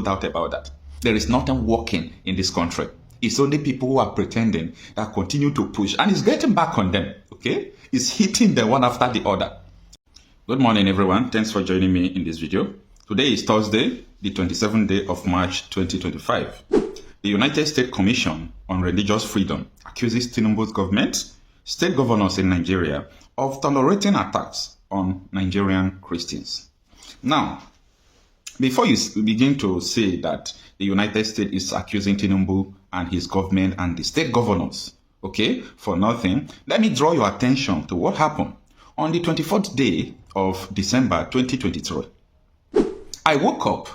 doubt about that. There is nothing working in this country. It's only people who are pretending that continue to push, and it's getting back on them, okay? It's hitting them one after the other. Good morning, everyone. Thanks for joining me in this video. Today is Thursday, the 27th day of March 2025. The United States Commission on Religious Freedom accuses Tinubu's government, state governors in Nigeria, of tolerating attacks on Nigerian Christians. Now, before you begin to say that the United States is accusing Tinubu and his government and the state governors, okay, for nothing, let me draw your attention to what happened on the 24th day of December 2023. I woke up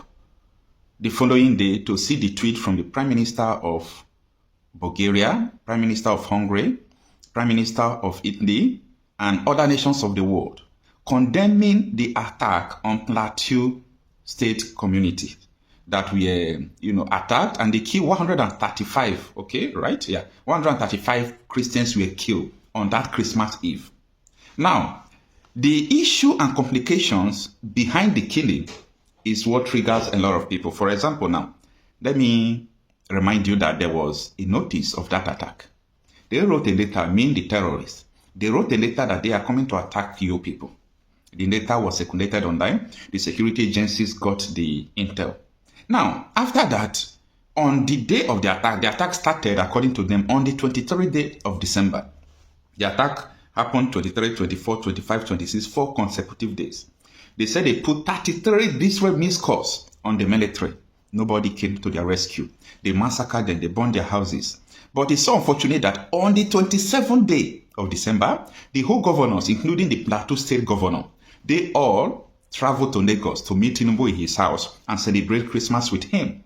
the following day to see the tweet from the Prime Minister of Bulgaria, Prime Minister of Hungary, Prime Minister of Italy, and other nations of the world condemning the attack on Plateau State community that we attacked, and they killed 135, okay, right? Yeah, 135 Christians were killed on that Christmas Eve. Now, the issue and complications behind the killing is what triggers a lot of people. For example, now, let me remind you that there was a notice of that attack. They wrote a letter, the terrorists. They wrote a letter that they are coming to attack you people. The letter was circulated online. The security agencies got the intel. Now, after that, on the day of the attack started, according to them, on the 23rd day of December. The attack happened 23, 24, 25, 26, 4 consecutive days. They said they put 33 disparate missed calls on the military. Nobody came to their rescue. They massacred them, they burned their houses. But it's so unfortunate that on the 27th day of December, the whole governors, including the Plateau State governor, they all traveled to Lagos to meet Tinubu in his house and celebrate Christmas with him.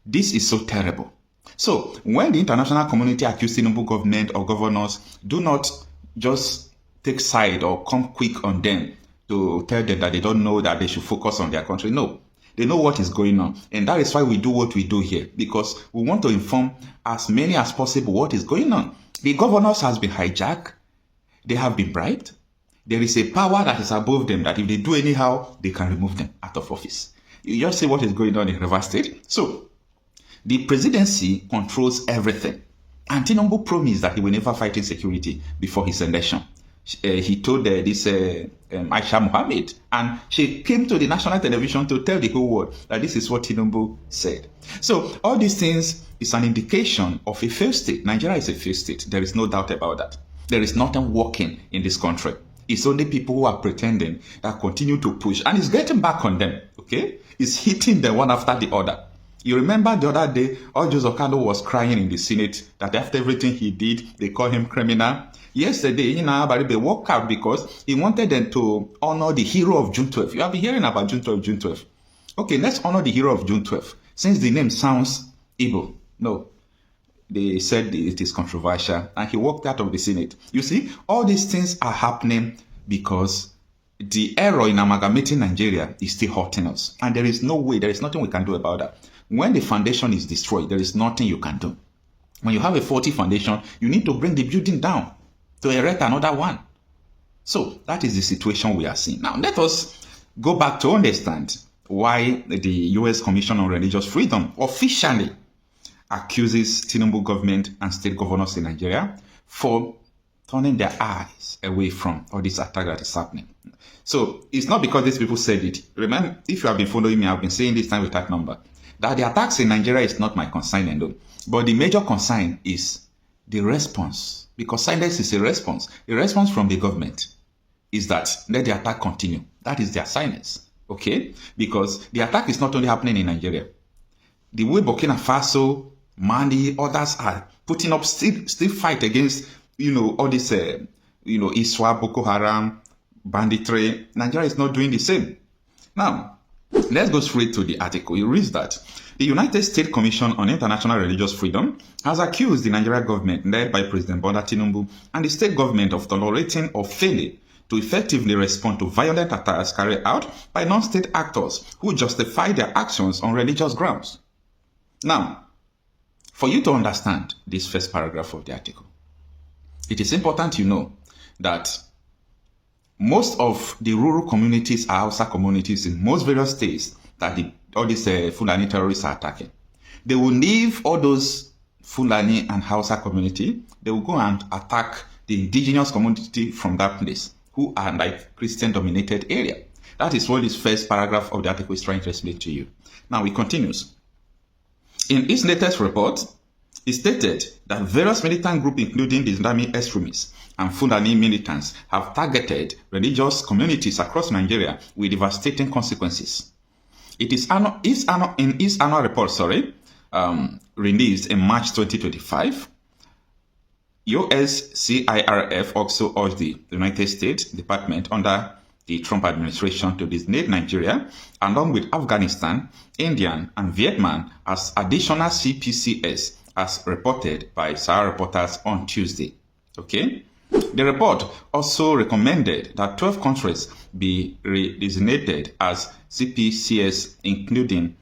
This is so terrible. So when the international community accused Tinubu government or governors, do not just take side or come quick on them to tell them that they don't know that they should focus on their country. No, they know what is going on. And that is why we do what we do here, because we want to inform as many as possible what is going on. The governors has been hijacked. They have been bribed. There is a power that is above them that if they do anyhow, they can remove them out of office. You just see what is going on in Rivers State. So, the presidency controls everything. And Tinubu promised that he will never fight insecurity before his election. He told this Aisha Mohammed, and she came to the national television to tell the whole world that this is what Tinubu said. So, all these things is an indication of a failed state. Nigeria is a failed state. There is no doubt about that. There is nothing working in this country. It's only people who are pretending that continue to push, and it's getting back on them, okay? It's hitting them one after the other. You remember the other day, Joseph Okado was crying in the Senate that after everything he did, they call him criminal. Yesterday, they walked out because he wanted them to honor the hero of June 12. You have been hearing about June 12, June 12. Okay, let's honor the hero of June 12. Since the name sounds evil. No. They said it is controversial, and he walked out of the Senate. You see, all these things are happening because the error in amalgamating Nigeria is still hurting us. And there is no way, there is nothing we can do about that. When the foundation is destroyed, there is nothing you can do. When you have a faulty foundation, you need to bring the building down to erect another one. So that is the situation we are seeing. Now, let us go back to understand why the U.S. Commission on Religious Freedom officially accuses Tinubu government and state governors in Nigeria for turning their eyes away from all this attack that is happening. So it's not because these people said it. Remember, if you have been following me, I've been saying this time with that number, that the attacks in Nigeria is not my concern alone. But the major concern is the response, because silence is a response. The response from the government is that let the attack continue. That is their silence, okay? Because the attack is not only happening in Nigeria. The way Burkina Faso, Mali, others are putting up still fight against, all this, ISWA, Boko Haram, banditry. Nigeria is not doing the same. Now, let's go straight to the article. It reads that the United States Commission on International Religious Freedom has accused the Nigerian government, led by President Bola Tinubu, and the state government of tolerating or failing to effectively respond to violent attacks carried out by non-state actors who justify their actions on religious grounds. Now, for you to understand this first paragraph of the article, it is important you know that most of the rural communities are Hausa communities in most various states that all these Fulani terrorists are attacking. They will leave all those Fulani and Hausa community. They will go and attack the indigenous community from that place, who are like Christian-dominated area. That is what this first paragraph of the article is trying to explain to you. Now it continues. In its latest report, it stated that various militant groups, including the Islamic extremists and Fulani militants, have targeted religious communities across Nigeria with devastating consequences. In its annual report, released in March 2025, USCIRF also urged the United States Department under the Trump administration to designate Nigeria, along with Afghanistan, India, and Vietnam, as additional CPCS, as reported by Sahara reporters on Tuesday. Okay? The report also recommended that 12 countries be redesignated as CPCS, including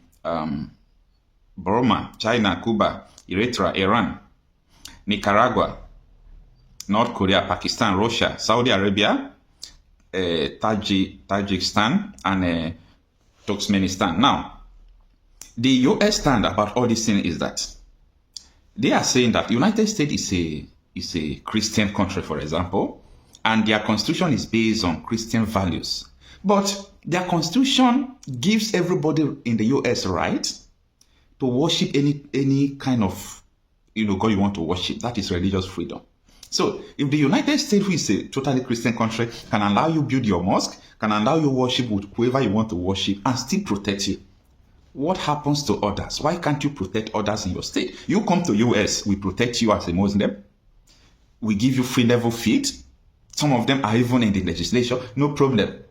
Burma, China, Cuba, Eritrea, Iran, Nicaragua, North Korea, Pakistan, Russia, Saudi Arabia, Tajikistan, and Turkmenistan. Now, the US stand about all these things is that they are saying that the United States is a Christian country, for example, and their constitution is based on Christian values. But their constitution gives everybody in the US right to worship any kind of God you want to worship. That is religious freedom. So if the United States, who is a totally Christian country, can allow you build your mosque, can allow you worship with whoever you want to worship and still protect you, what happens to others? Why can't you protect others in your state? You come to US, we protect you as a Muslim. We give you free level feed. Some of them are even in the legislation, no problem.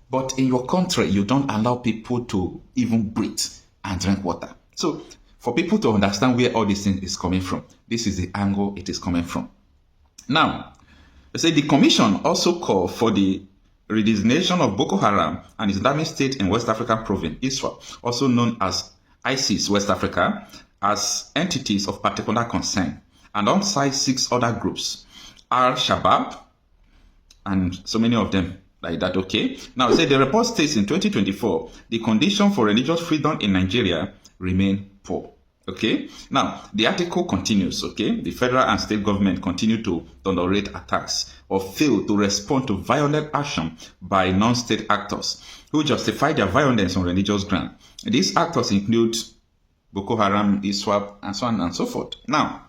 But in your country, you don't allow people to even breathe and drink water. So for people to understand where all this thing is coming from, this is the angle it is coming from. Now, they say the commission also called for the redesignation of Boko Haram and Islamic State in West African province, Israel, also known as ISIS West Africa, as entities of particular concern, alongside 6 other groups, Al-Shabaab, and so many of them like that. Okay. Now, say the report states in 2024, the condition for religious freedom in Nigeria remain poor. Okay. Now, the article continues. Okay. The federal and state government continue to tolerate attacks or fail to respond to violent action by non-state actors who justify their violence on religious ground. These actors include Boko Haram, ISWAP, and so on and so forth. Now,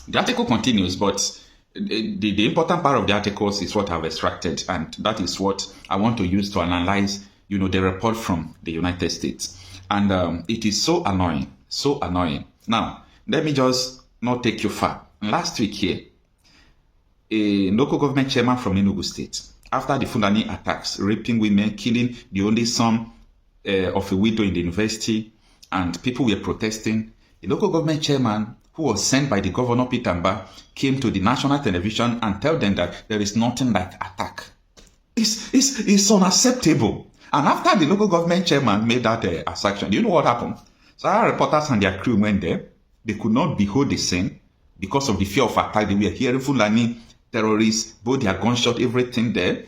the article continues, but the important part of the articles is what I've extracted, and that is what I want to use to analyze, the report from the United States. And it is so annoying, so annoying. Now, let me just not take you far. Last week here, a local government chairman from Enugu State, after the Fulani attacks, raping women, killing the only son of a widow in the university, and people were protesting, the local government chairman, who was sent by the governor Peter Mba, came to the national television and told them that there is nothing like attack. It's unacceptable. And after the local government chairman made that assertion, do you know what happened? So our reporters and their crew went there. They could not behold the scene because of the fear of attack. They were hearing Fulani terrorists, both their gunshot, everything there.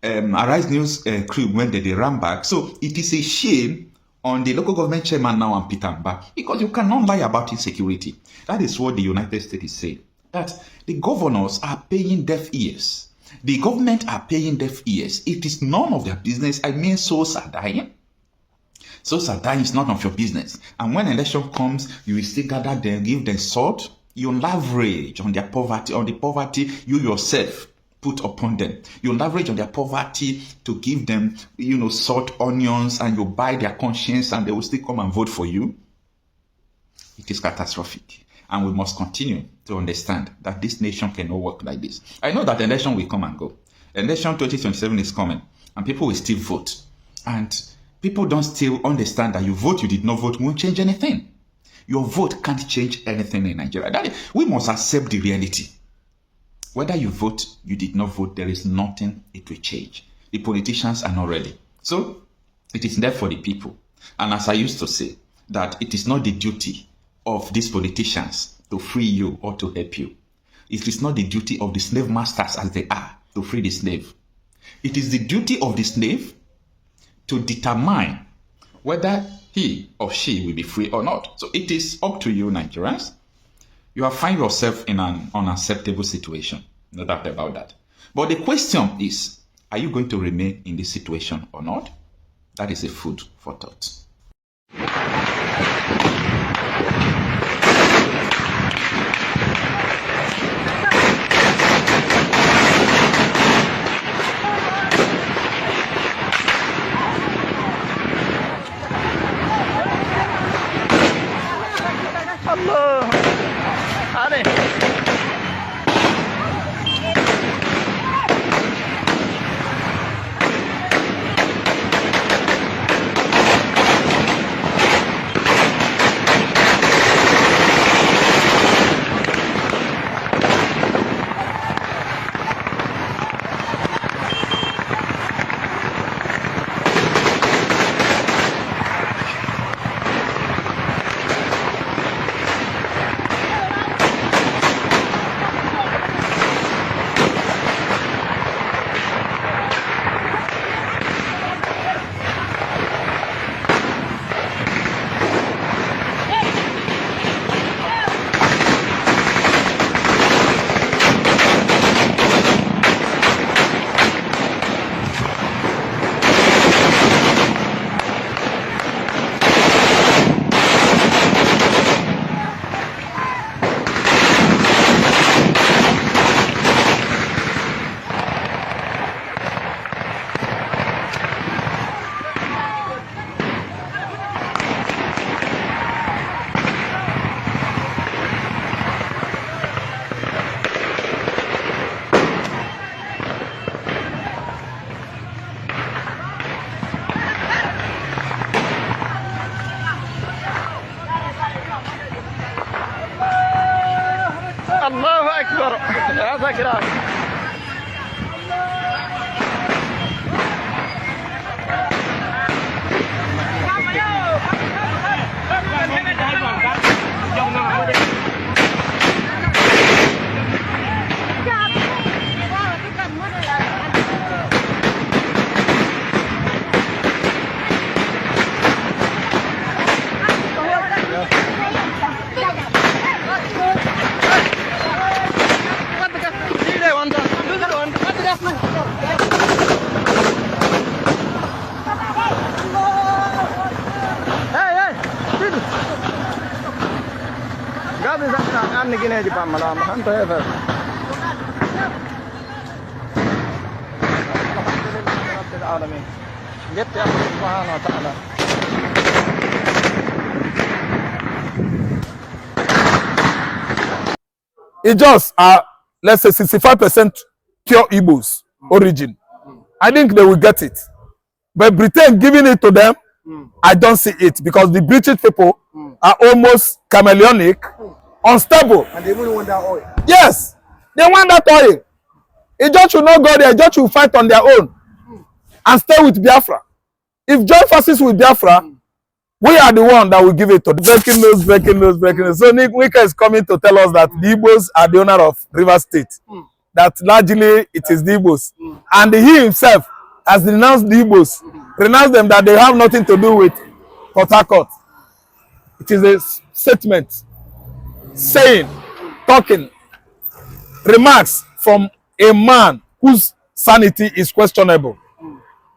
Arest News crew went there, they ran back. So it is a shame on the local government chairman now and Peter Mba, because you cannot lie about insecurity. That is what the United States is saying. That the governors are paying deaf ears. The government are paying deaf ears. It is none of their business. I mean, souls are dying. Souls are dying is none of your business. And when election comes, you will still gather them, give them sword. You leverage on their poverty, on the poverty you yourself put upon them. You leverage on their poverty to give them, salt, onions, and you buy their conscience and they will still come and vote for you. It is catastrophic. And we must continue to understand that this nation cannot work like this. I know that the election will come and go. Election 2027 is coming and people will still vote. And people don't still understand that you vote, you did not vote, won't change anything. Your vote can't change anything in Nigeria. We must accept the reality. Whether you vote, you did not vote, there is nothing it will change. The politicians are not ready. So, it is there for the people. And as I used to say, that it is not the duty of these politicians to free you or to help you. It is not the duty of the slave masters as they are to free the slave. It is the duty of the slave to determine whether he or she will be free or not. So it is up to you, Nigerians. You have found yourself in an unacceptable situation. No doubt about that. But the question is, are you going to remain in this situation or not? That is a food for thought. الله أكبر يا ذكران It just let's say 65% pure Igbos origin. I think they will get it. But Britain giving it to them, I don't see it, because the British people are almost chameleonic, unstable. And they even want that oil. Yes, they want that oil. It just should not go there. It just should fight on their own and stay with Biafra. If join forces with Biafra, we are the one that will give it to them. Breaking news, breaking news, breaking news. So Nick Wike is coming to tell us that the Igbos are the owner of River State. That largely it is the Igbos. And he himself has denounced the Igbos, renounced them, that they have nothing to do with Port Harcourt. It is a statement, saying, talking, remarks from a man whose sanity is questionable.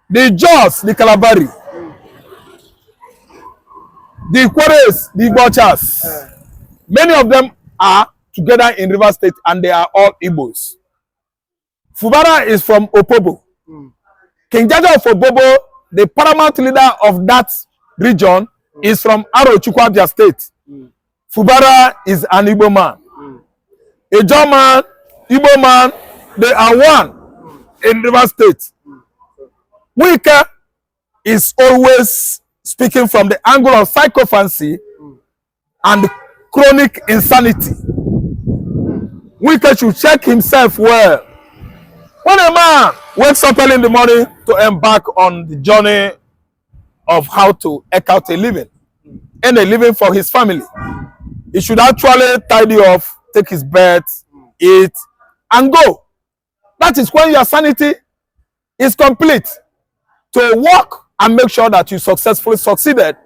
The Jaws, the Calabari, the Quares, the Butchers, many of them are together in River State, and they are all Igbos. Fubara is from Opobo. King Jaja of Opobo, the paramount leader of that region, is from Arochukwu, Abia State. Fubara is an Igbo man. Ijaw man, Igbo man, they are one in River State. Wike is always speaking from the angle of psychophancy and chronic insanity. Wike should check himself well. When a man wakes up early in the morning to embark on the journey of how to eke out a living, and a living for his family, he should actually tidy off, take his bed, eat, and go. That is when your sanity is complete. To work and make sure that you successfully succeeded.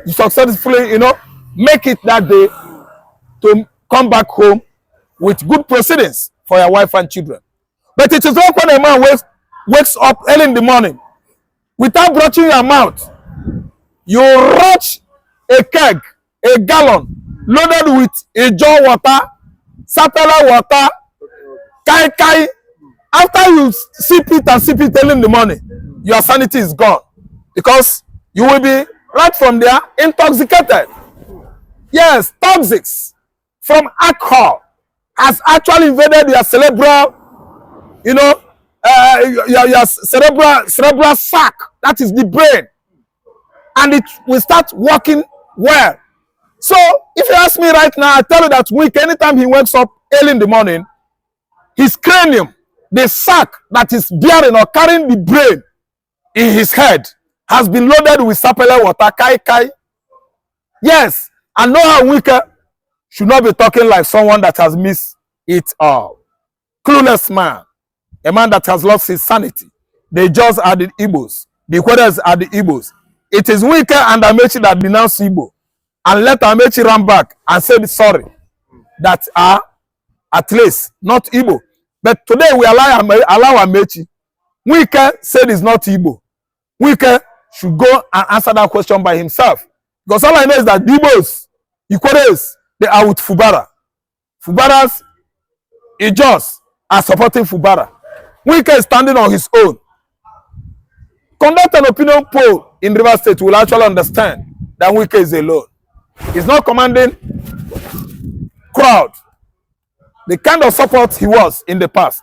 You successfully, make it that day to come back home with good proceedings for your wife and children. But it is not when a man wakes up early in the morning without brushing your mouth. You rush a keg, a gallon loaded with Ijaw water, sapele water, Kpai. After you sip it early in the morning, your sanity is gone because you will be right from there intoxicated. Yes, toxics from alcohol has actually invaded your cerebral, your cerebral sac. That is the brain, and it will start working well. So, if you ask me right now, I tell you that Wike, anytime he wakes up early in the morning, his cranium, the sac that is bearing or carrying the brain in his head, has been loaded with sapele water, Kpai. Yes, I know how Wike should not be talking like someone that has missed it all. Clueless man, a man that has lost his sanity. The Ijaws are the Igbos, the Queres are the Igbos. It is Wike and Amechi that denounce Igbo and let Amechi run back and say sorry that are at least not Igbo. But today we allow Amechi. Wike said it's not Igbo. Wike should go and answer that question by himself. Because all I know is that the Igbos, Iqueres, they are with Fubara. Fubara's Ijaws are supporting Fubara. Wike is standing on his own. Conduct an opinion poll in River State, will actually understand that Wike is alone. He's not commanding crowd. The kind of support he was in the past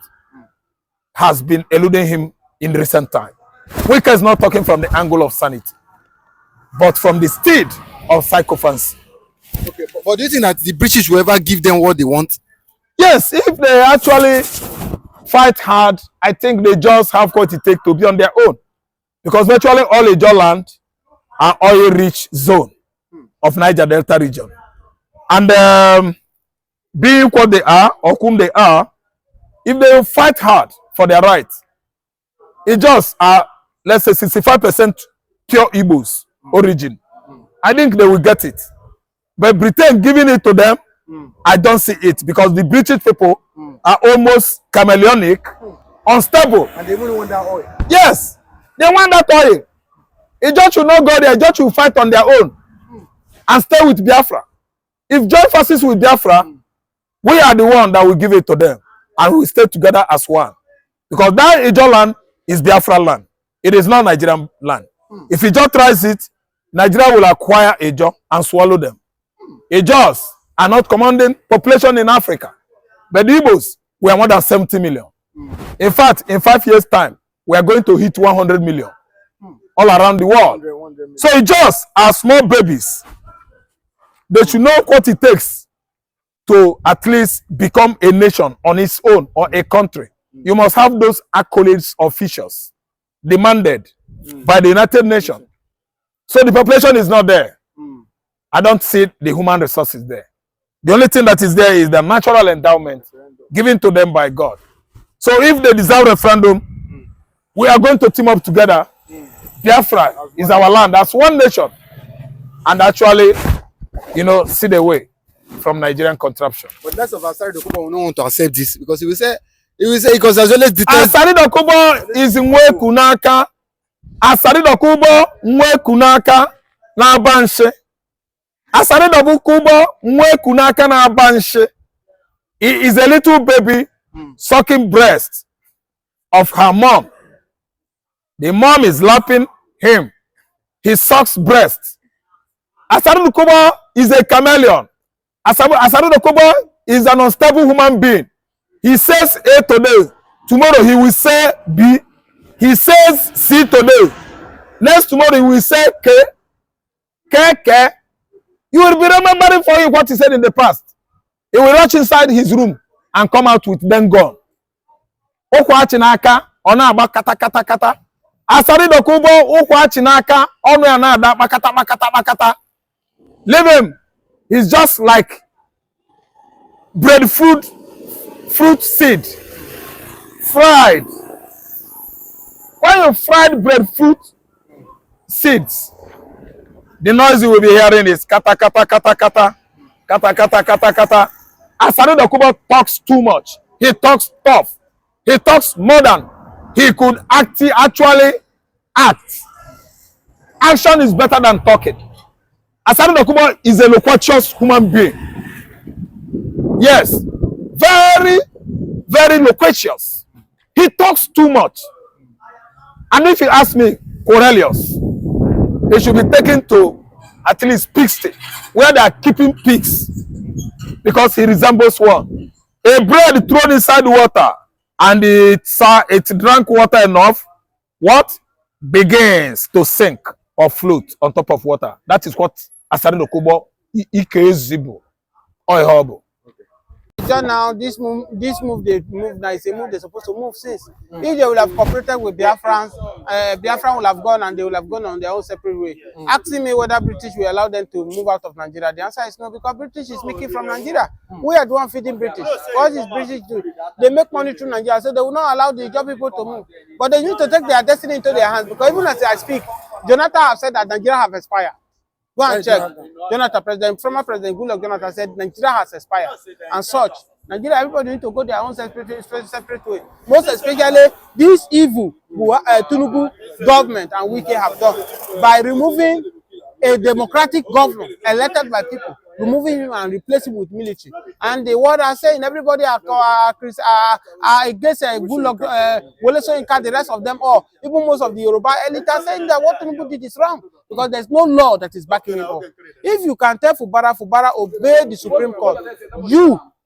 has been eluding him in recent time. Wike is not talking from the angle of sanity, but from the steed of sycophancy. Okay, but do you think that the British will ever give them what they want? Yes, if they actually fight hard, I think they just have what it takes to be on their own. Because virtually all Ijaw land are oil-rich zone of Niger Delta region. And being what they are, or whom they are, if they fight hard for their rights, Ijaws are, let's say, 65% pure Igbos origin. I think they will get it. But Britain giving it to them, I don't see it, because the British people are almost chameleonic, unstable. And they only want that oil. Yes, they want that oil. Ijaw should not go there. Ijaw should fight on their own and stay with Biafra. If join forces with Biafra, we are the one that will give it to them, and we will stay together as one. Because that Ijaw land is Biafra land. It is not Nigerian land. If Ijaw tries it, Nigeria will acquire Ijaw and swallow them. Ijaws are not commanding population in Africa, but the Igbos, we are more than 70 million. In fact, in 5 years' time, we are going to hit 100 million all around the world. So Ijaws are small babies. They should know what it takes to at least become a nation on its own, or a country. You must have those accolades officials demanded by the United Nations. So the population is not there. I don't see the human resources there. The only thing that is there is the natural endowment given to them by God. So if they deserve referendum, we are going to team up together. Biafra is our land as one nation, and actually, see the way from Nigerian contraption. But that's of Asari Dokubo will not want to accept this, because he will say because there's always details. Asari Dokubo is Nwe Kunaka. Asari Dokubo Nwe Kunaka na Banshe. Asari Dokubo Nwe Kunaka na Banshe. He is a little baby sucking breast of her mom. The mom is lapping him. He sucks breast. Asari Dokubo is a chameleon. Asari Dokubo is an unstable human being. He says A today. Tomorrow he will say B. He says C today. Next tomorrow he will say K. K. You will be remembering for him what he said in the past. He will rush inside his room and come out with them gone. Okwa chinaka ona agba kata. Asari Dokubo okwa chinaka onu ya na ada makata. Leave him. He's just like breadfruit seed, fried. When you fried breadfruit seeds, the noise you will be hearing is kata kata kata kata kata kata kata kata. Asare Dokubo talks too much. He talks tough. He talks more than he could actually act. Action is better than talking. Asare Dokubo is a loquacious human being. Yes, very, very loquacious. He talks too much. And if you ask me, Cornelius, he should be taken to at least pig sty, where they are keeping pigs, because he resembles one. A bread thrown inside water, and it drank water enough, what? Begins to sink or float on top of water. That is what Asare Dokubo Ikezibu or Ihobo. Just now, this move they move now is a move they're supposed to move since. If they will have cooperated with Biafrans, Biafran will have gone and they will have gone on their own separate way. Asking me whether British will allow them to move out of Nigeria, the answer is no, because British is making from Nigeria. We are the one feeding British. What is British do? They make money through Nigeria, so they will not allow the job people to move. But they need to take their destiny into their hands, because even as I speak, Jonathan have said that Nigeria have expired. Go and check. Jonathan, former President Goodluck Jonathan said Nigeria has expired and such. Nigeria, everybody need to go their own separate way. Most especially this evil Tinubu government and Wike have done by removing a democratic governor elected by people, removing him and replacing him with military. And the world are saying everybody are against Goodluck, Wole Soyinka, the rest of them all, even most of the Yoruba elite are saying that what Tinubu did is wrong, because there's no law that is backing it up. If you can tell Fubara obey the Supreme Court,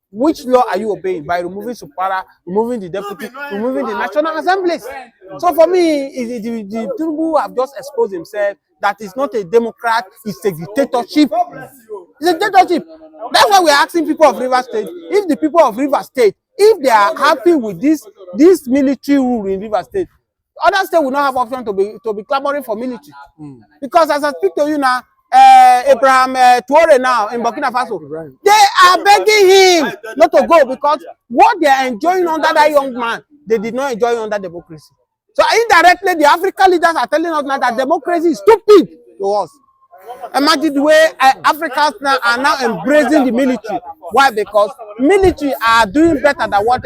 which law are you obeying? By removing Supara, removing the deputy, removing the National Assemblies. So for me, the Tinubu have just exposed himself that is not a democrat, it's a dictatorship. It's a dictatorship. That's why we're asking people of Rivers State, if the people of Rivers State, if they are happy with this military rule in Rivers State, other states will not have option to be clamoring for military. Because as I speak to you now, Abraham Traore now in Burkina Faso, they are begging him not to go, because what they are enjoying under that young man, they did not enjoy under democracy. So indirectly, the African leaders are telling us now that democracy is stupid to us. Imagine the way Africans now are now embracing the military. Why? Because military are doing better than what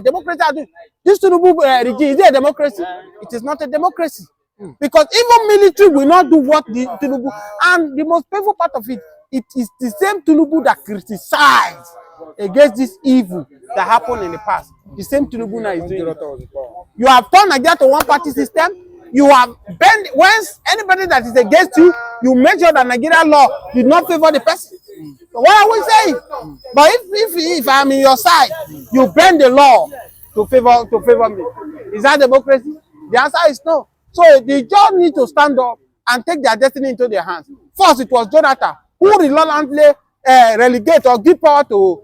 democracy are doing. This Tinubu regime, is it a democracy? It is not a democracy. Because even military will not do what the Tinubu. And the most painful part of it, it is the same Tinubu that criticized against this evil that happened in the past. The same Tinubu now is doing it. You have turned Nigeria to one party system. You have bent, once anybody that is against you, you make sure that Nigerian law did not favor the person. So what are we saying? But if I'm in your side, you bend the law to favor me. Is that democracy? The answer is no. So the judge need to stand up and take their destiny into their hands. First, it was Jonathan who reluctantly relegate or give power to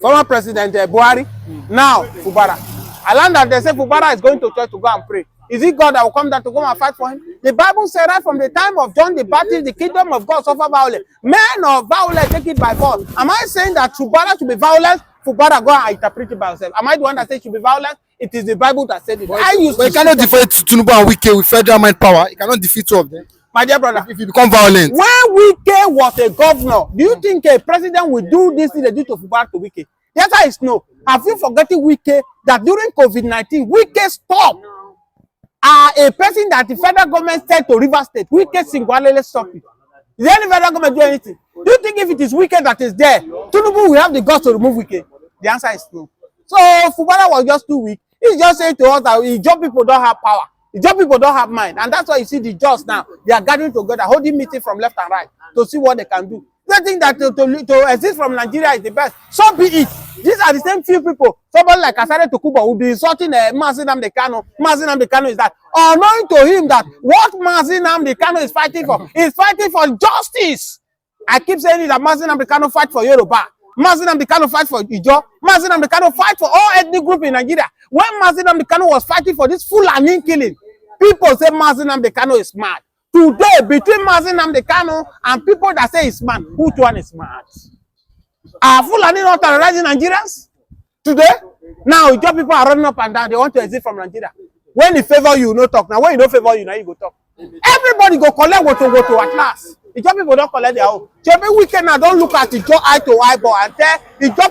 former President Buhari. Now, Fubara. I learned that they say Fubara is going to church to go and pray. Is it God that will come down to go and fight for him? The Bible said right from the time of John the Baptist, the kingdom of God suffer violence. Men of violence take it by force. Am I saying that Fubara should be violent? Fubara go and interpret it by himself. Am I the one that says it should be violent? It is the Bible that said it. But you cannot defeat Tinubu and Wike with federal mind power. You cannot defeat two of them. My dear brother, if you become violent. When Wike was a governor, do you think a president will do this thing they do to Fubara to Wike? The answer is no. Have you forgotten Wike that during COVID-19, Wike stopped a person that the federal government said to Rivers State, Wike single-handedly stopped it. Is there any federal government do anything? Do you think if it is Wike that is there, Tinubu will have the guts to remove Wike? The answer is no. So Fubara was just too weak. He's just saying to us that Ijaw people don't have power. Ijaw people don't have mind. And that's why you see the judges now, they are gathering together, holding meeting from left and right to see what they can do. They think that to exist from Nigeria is the best. So be it. These are the same few people. Somebody like Asare Dokubo will be insulting Mazi Nnamdi Kanu. Mazi Nnamdi Kanu is that. Unknowing to him that what Mazi Nnamdi Kanu is fighting for is fighting for justice. I keep saying that Mazi Nnamdi Kanu fight for Yoruba. Mazi Nnamdi Kanu fight for Ijaw. Mazi Nnamdi Kanu fight for all ethnic groups in Nigeria. When Mazi Nnamdi Kanu was fighting for this Fulani killing, people say Mazi Nnamdi Kanu is mad. Today, between Mazi Nnamdi Kanu and people that say he's mad, which one is mad? Are Fulani not terrorizing Nigerians? Today? Now, Ijaw people are running up and down. They want to exit from Nigeria. When he favor you, no talk. Now when he don't favor you, now you go talk. Everybody go collect woto at last. Ijaw people don't collect their own. Every weekend now don't look at Ijaw eye to eyeball and tell Ijaw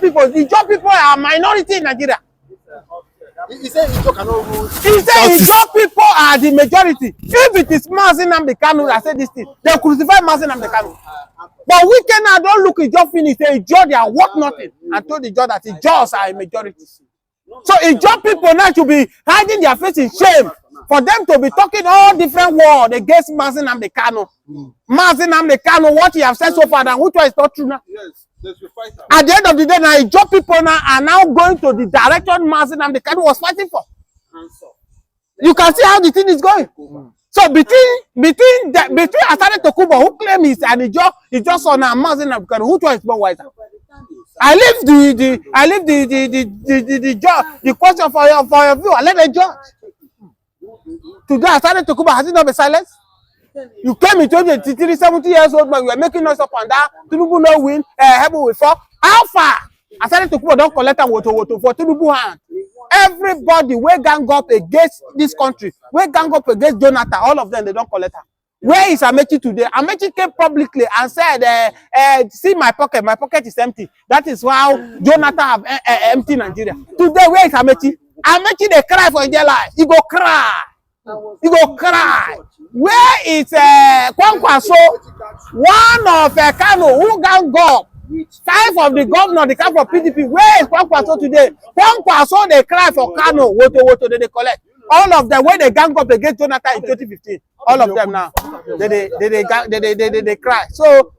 people are minority in Nigeria. He said Ijaw cannot rule. He said Ijaw people are the majority. If it is Mazi Nnamdi Kanu that said this thing, they crucify Mazi Nnamdi Kanu. But weekend now don't look Ijaw finish. Say Ijaw they are worth nothing and told Ijaw that Ijaws are a majority. So Ijaw people now should be hiding their face in shame for them to be talking all different words against Mazi Nnamdi Kanu. Mazi Nnamdi Kanu, what he have said so far, and which one is not true now? Yes, let's fight. At the end of the day, now Ijaw people now are now going to the direction Mazi Nnamdi Kanu was fighting for. You can see how the thing is going. So between Asare Tokunbo, who claim he's an Ijaw son, and Mazi Nnamdi Kanu, which one is more wiser? I leave the question for your view. I let them judge. Today, Asare Tokunbo, has it not been silenced? You came in 2023, 70 years old, but you are making noise up and down. Tinubu no win, heaven will fall. How far? Asare Tokunbo don't collect a woto for Tinubu hand. Everybody we gang up against this country, we gang up against Jonathan, all of them, they don't collect her. Where is Amechi today? Amechi came publicly and said, see my pocket is empty. That is how Jonathan have empty Nigeria. Today, where is Amechi? Amechi, they cry for their life. He go cry. He go cry. Where is Kwankwaso, one of Kano, who gang up? 5 of the governor, they come from PDP. Where is Kwankwaso today? Kwankwaso, they cry for Kano. Woto, they collect. All of them, when they gang up against Jonathan in 2015, all of them now, they cry. So